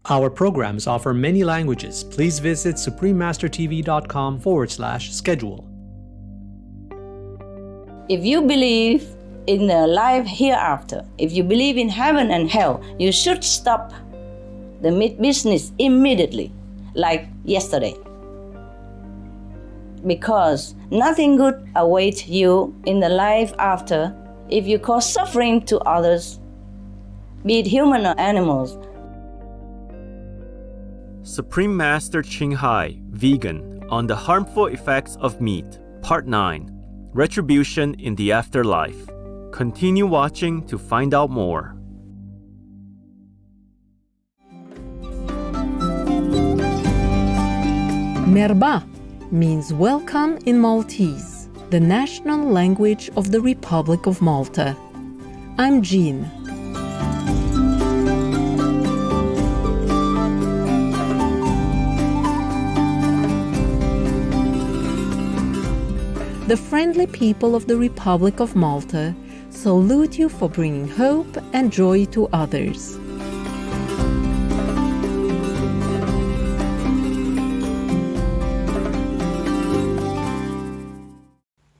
Our programs offer many languages. Please visit suprememastertv.com/schedule. If you believe in the life hereafter, if you believe in heaven and hell, you should stop the meat business immediately, like yesterday. Because nothing good awaits you in the life after if you cause suffering to others, be it human or animals. Supreme Master Ching Hai, Vegan, on the Harmful Effects of Meat, Part 9, Retribution in the Afterlife. Continue watching to find out more. Merba means welcome in Maltese, the national language of the Republic of Malta. I'm Jean. The friendly people of the Republic of Malta salute you for bringing hope and joy to others.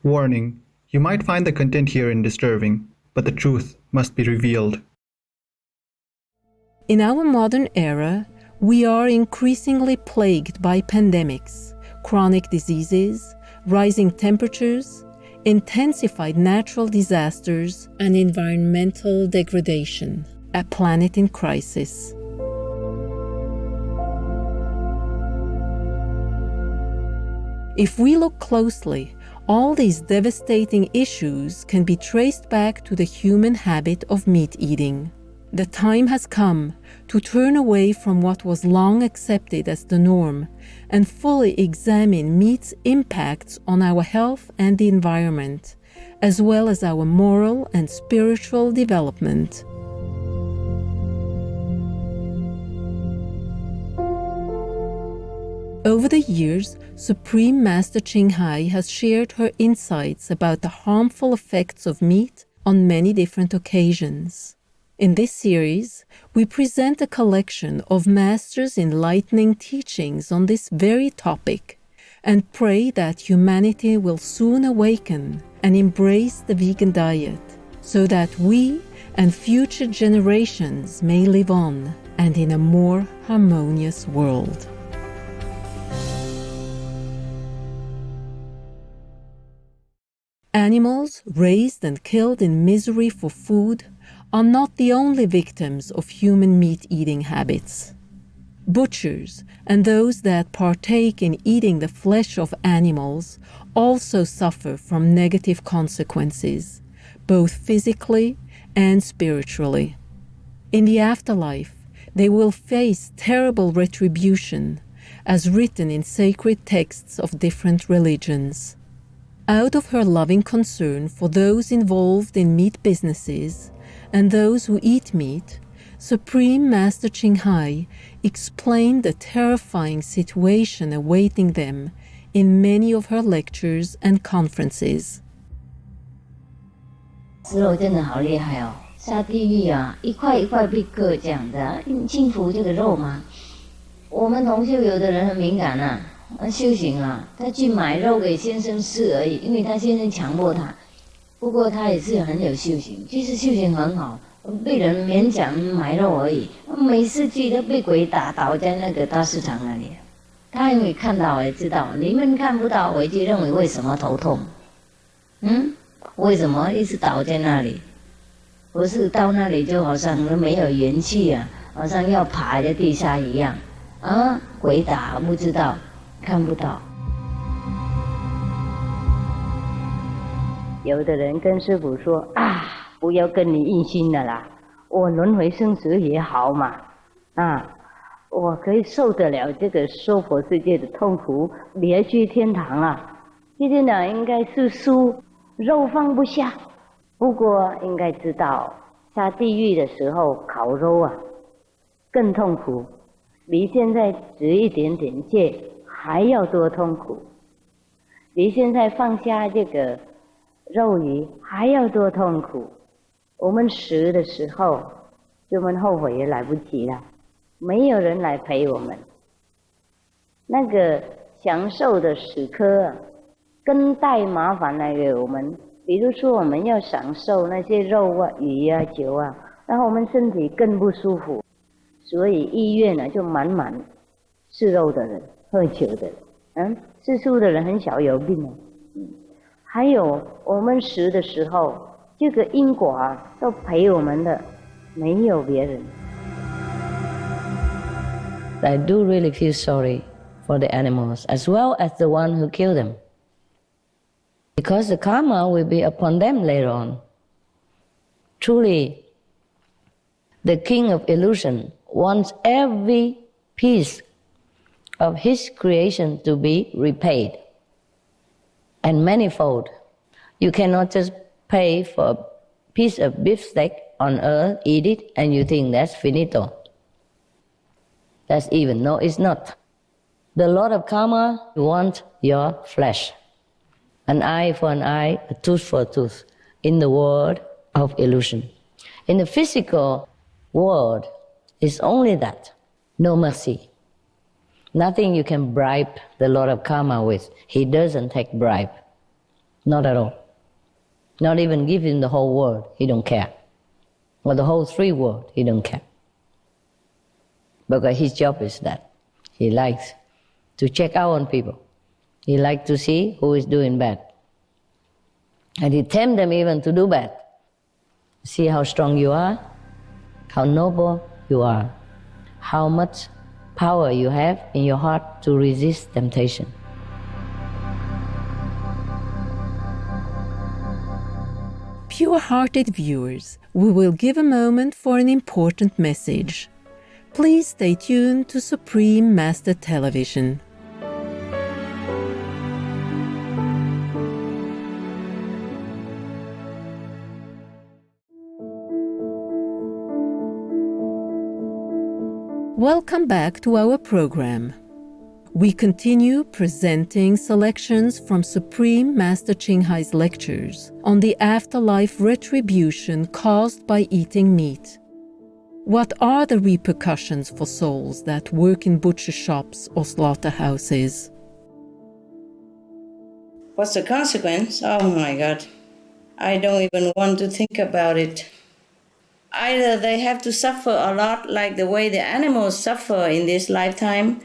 Warning: you might find the content herein disturbing, but the truth must be revealed. In our modern era, we are increasingly plagued by pandemics, chronic diseases, rising temperatures, intensified natural disasters, and environmental degradation, a planet in crisis. If we look closely, all these devastating issues can be traced back to the human habit of meat eating. The time has come to turn away from what was long accepted as the norm and fully examine meat's impacts on our health and the environment, as well as our moral and spiritual development. Over the years, Supreme Master Ching Hai has shared her insights about the harmful effects of meat on many different occasions. In this series, we present a collection of Master's enlightening teachings on this very topic and pray that humanity will soon awaken and embrace the vegan diet so that we and future generations may live on and in a more harmonious world. Animals raised and killed in misery for food are not the only victims of human meat-eating habits. Butchers and those that partake in eating the flesh of animals also suffer from negative consequences, both physically and spiritually. In the afterlife, they will face terrible retribution, as written in sacred texts of different religions. Out of her loving concern for those involved in meat businesses and those who eat meat, Supreme Master Ching Hai explained the terrifying situation awaiting them in many of her lectures and conferences. 吃肉真的好厉害哦，下地狱啊，一块一块被割这样的，你幸福这个肉吗？我们同修有的人很敏感啊，修行啊，他去买肉给先生吃而已，因为他先生强迫他。不过他也是很有修行，其实修行很好，被人勉强买肉而已。每次去都被鬼打倒在那个大市场那里，他因为看到也知道，你们看不到，我就认为为什么头痛？为什么一直倒在那里？不是到那里就好像没有元气啊，好像要爬在地下一样啊，鬼打不知道，看不到。有的人跟师父说啊，不要跟你印心了啦，我轮回生死也好嘛，我可以受得了这个娑婆世界的痛苦，别去天堂啊。去天堂应该是输，肉放不下。不过应该知道，下地狱的时候烤肉啊，更痛苦，比现在持一点点戒还要多痛苦，比现在放下这个肉鱼还要多痛苦。我们死的时候，我们后悔也来不及了。没有人来陪我们。那个享受的时刻更带麻烦来给我们。比如说我们要享受那些肉啊、鱼啊、酒啊，然后我们身体更不舒服，所以医院呢就满满吃肉的人、喝酒的人，吃素的人很少有病的。还有我们死的时候，这个因果啊都陪我们的，没有别人。I do really feel sorry for the animals as well as the one who killed them. Because the karma will be upon them later on. Truly, the king of illusion wants every piece of his creation to be repaid. And manifold. You cannot just pay for a piece of beefsteak on earth, eat it, and you think that's finito. That's even. No, it's not. The Lord of Karma wants your flesh. An eye for an eye, a tooth for a tooth, in the world of illusion. In the physical world, it's only that. No mercy. Nothing you can bribe the Lord of Karma with. He doesn't take bribe. Not at all. Not even give him the whole world, he don't care. Or the whole three world, he don't care. Because his job is that. He likes to check out on people. He likes to see who is doing bad. And he tempts them even to do bad. See how strong you are, how noble you are, how much power you have in your heart to resist temptation. Pure-hearted viewers, we will give a moment for an important message. Please stay tuned to Supreme Master Television. Welcome back to our program. We continue presenting selections from Supreme Master Ching Hai's lectures on the afterlife retribution caused by eating meat. What are the repercussions for souls that work in butcher shops or slaughterhouses? What's the consequence? Oh my God. I don't even want to think about it. Either they have to suffer a lot like the way the animals suffer in this lifetime,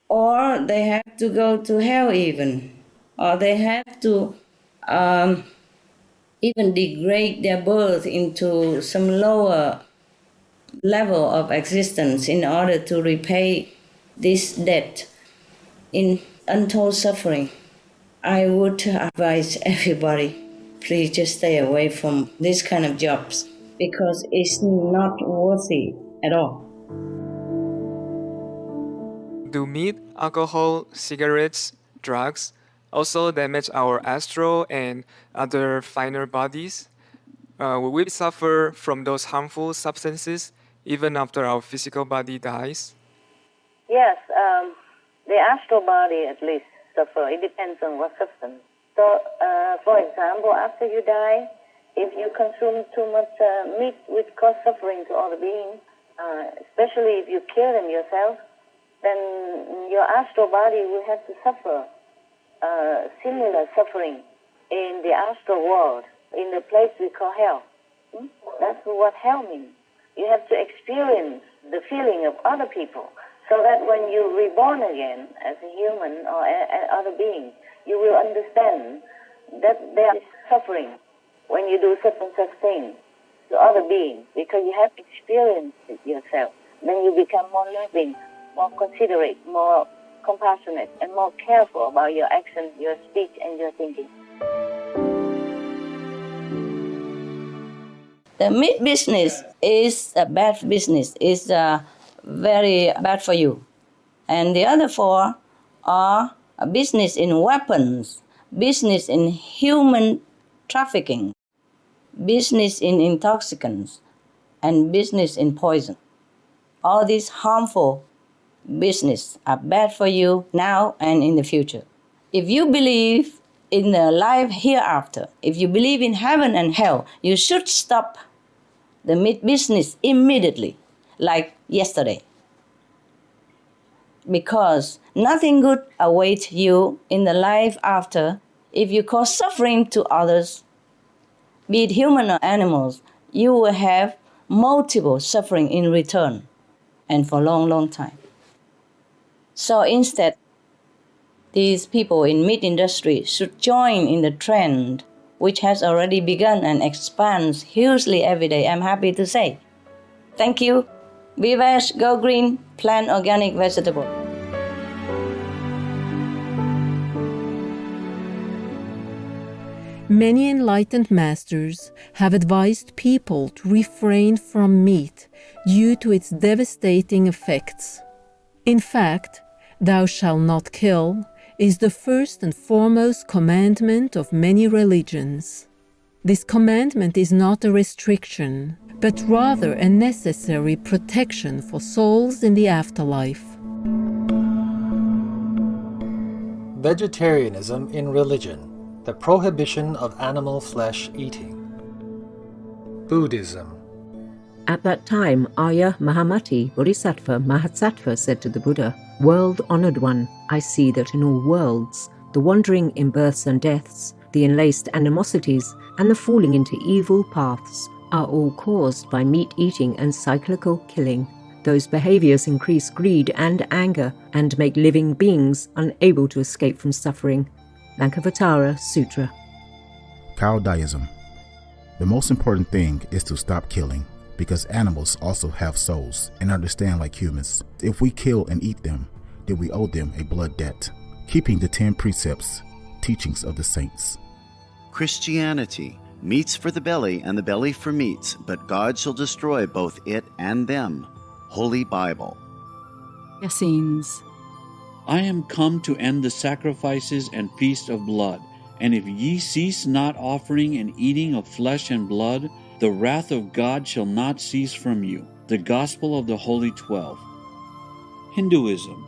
or they have to go to hell even, or they have to even degrade their birth into some lower level of existence in order to repay this debt in untold suffering. I would advise everybody, please just stay away from this kind of jobs because it's not worthy at all. Do meat, alcohol, cigarettes, drugs also damage our astral and other finer bodies? Will we suffer from those harmful substances even after our physical body dies? Yes, the astral body at least suffer. It depends on what substance. So, for example, after you die, if you consume too much meat which cause suffering to other beings, especially if you kill them yourself, then your astral body will have to suffer similar suffering in the astral world, in the place we call hell. That's what hell means. You have to experience the feeling of other people so that when you're reborn again as a human or other being, you will understand that there is suffering when you do such and such things to other beings because you have experienced it yourself. Then you become more loving, more considerate, more compassionate, and more careful about your actions, your speech, and your thinking. The meat business is a bad business. It's very bad for you. And the other four are a business in weapons, business in human trafficking, business in intoxicants, and business in poison. All these harmful business are bad for you now and in the future. If you believe in the life hereafter, if you believe in heaven and hell, you should stop the meat business immediately. like yesterday. Because nothing good awaits you in the life after if you cause suffering to others, be it human or animals. You will have multiple suffering in return and for a long, long time. So instead, these people in meat industry should join in the trend which has already begun and expands hugely every day, I'm happy to say. Thank you. Be veg, go green, plant organic vegetable. Many enlightened masters have advised people to refrain from meat due to its devastating effects. In fact, "Thou shalt not kill" is the first and foremost commandment of many religions. This commandment is not a restriction, but rather a necessary protection for souls in the afterlife. Vegetarianism in religion, the prohibition of animal flesh eating. Buddhism. At that time, Arya Mahamati Bodhisattva Mahasattva said to the Buddha, "World-honored one, I see that in all worlds, the wandering in births and deaths, the enlaced animosities, and the falling into evil paths are all caused by meat-eating and cyclical killing. Those behaviors increase greed and anger and make living beings unable to escape from suffering." Lankavatara Sutra. Taoism. The most important thing is to stop killing, because animals also have souls and understand like humans. If we kill and eat them, then we owe them a blood debt. Keeping the 10 precepts, teachings of the saints. Christianity. Meats for the belly and the belly for meats, but God shall destroy both it and them. Holy Bible. Essenes. I am come to end the sacrifices and feast of blood, and if ye cease not offering and eating of flesh and blood, the wrath of God shall not cease from you. The Gospel of the Holy 12. Hinduism.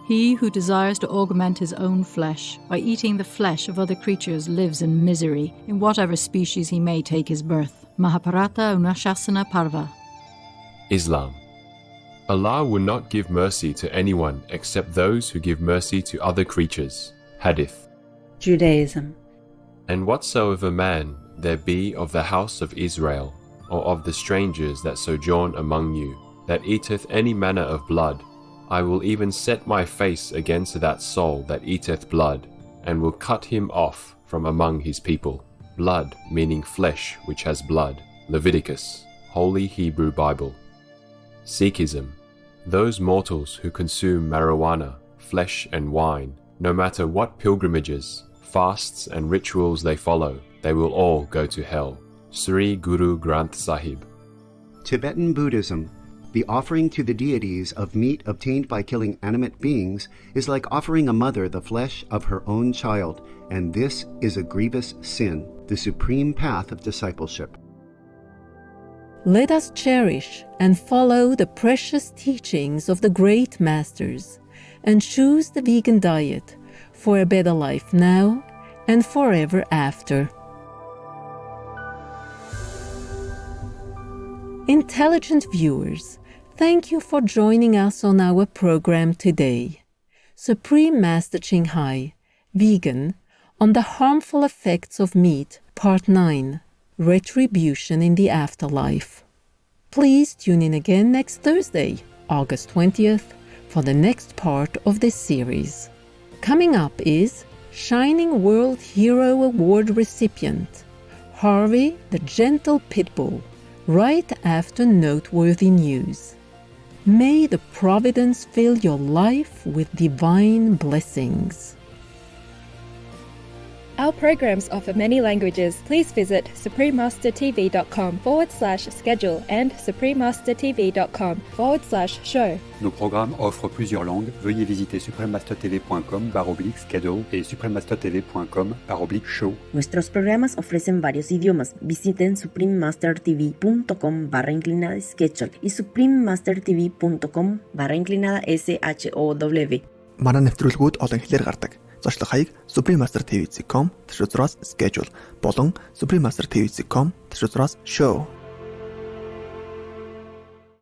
He who desires to augment his own flesh by eating the flesh of other creatures lives in misery, in whatever species he may take his birth. Mahabharata Anusasana Parva. Islam. Allah will not give mercy to anyone except those who give mercy to other creatures. Hadith. Judaism. And whatsoever man there be of the house of Israel, or of the strangers that sojourn among you, that eateth any manner of blood, I will even set my face against that soul that eateth blood, and will cut him off from among his people. Blood meaning flesh which has blood. Leviticus, Holy Hebrew Bible. Sikhism. Those mortals who consume marijuana, flesh and wine, no matter what pilgrimages, fasts and rituals they follow, they will all go to hell. Sri Guru Granth Sahib. Tibetan Buddhism. The offering to the deities of meat obtained by killing animate beings is like offering a mother the flesh of her own child, and this is a grievous sin, the supreme path of discipleship. Let us cherish and follow the precious teachings of the great masters and choose the vegan diet for a better life now and forever after. Intelligent viewers, thank you for joining us on our program today. Supreme Master Ching Hai, Vegan, on the harmful effects of meat, Part 9, Retribution in the Afterlife. Please tune in again next Thursday, August 20th, for the next part of this series. Coming up is Shining World Hero Award recipient, Harvey the Gentle Pitbull, right after noteworthy news. May the providence fill your life with divine blessings. Our programs offer many languages. Please visit suprememastertv.com/schedule and suprememastertv.com/show. Nos programmes offrent plusieurs langues. Veuillez visiter suprememastertv.com/schedule et suprememastertv.com/show. Nuestros programas ofrecen varios idiomas. Visiten suprememastertv.com/schedule y suprememastertv.com/show. Манай нэвтрүүлгүүд олон хэлээр гардаг. Зочлох хаяг suprememastertv.com/schedule болон suprememastertv.com/show.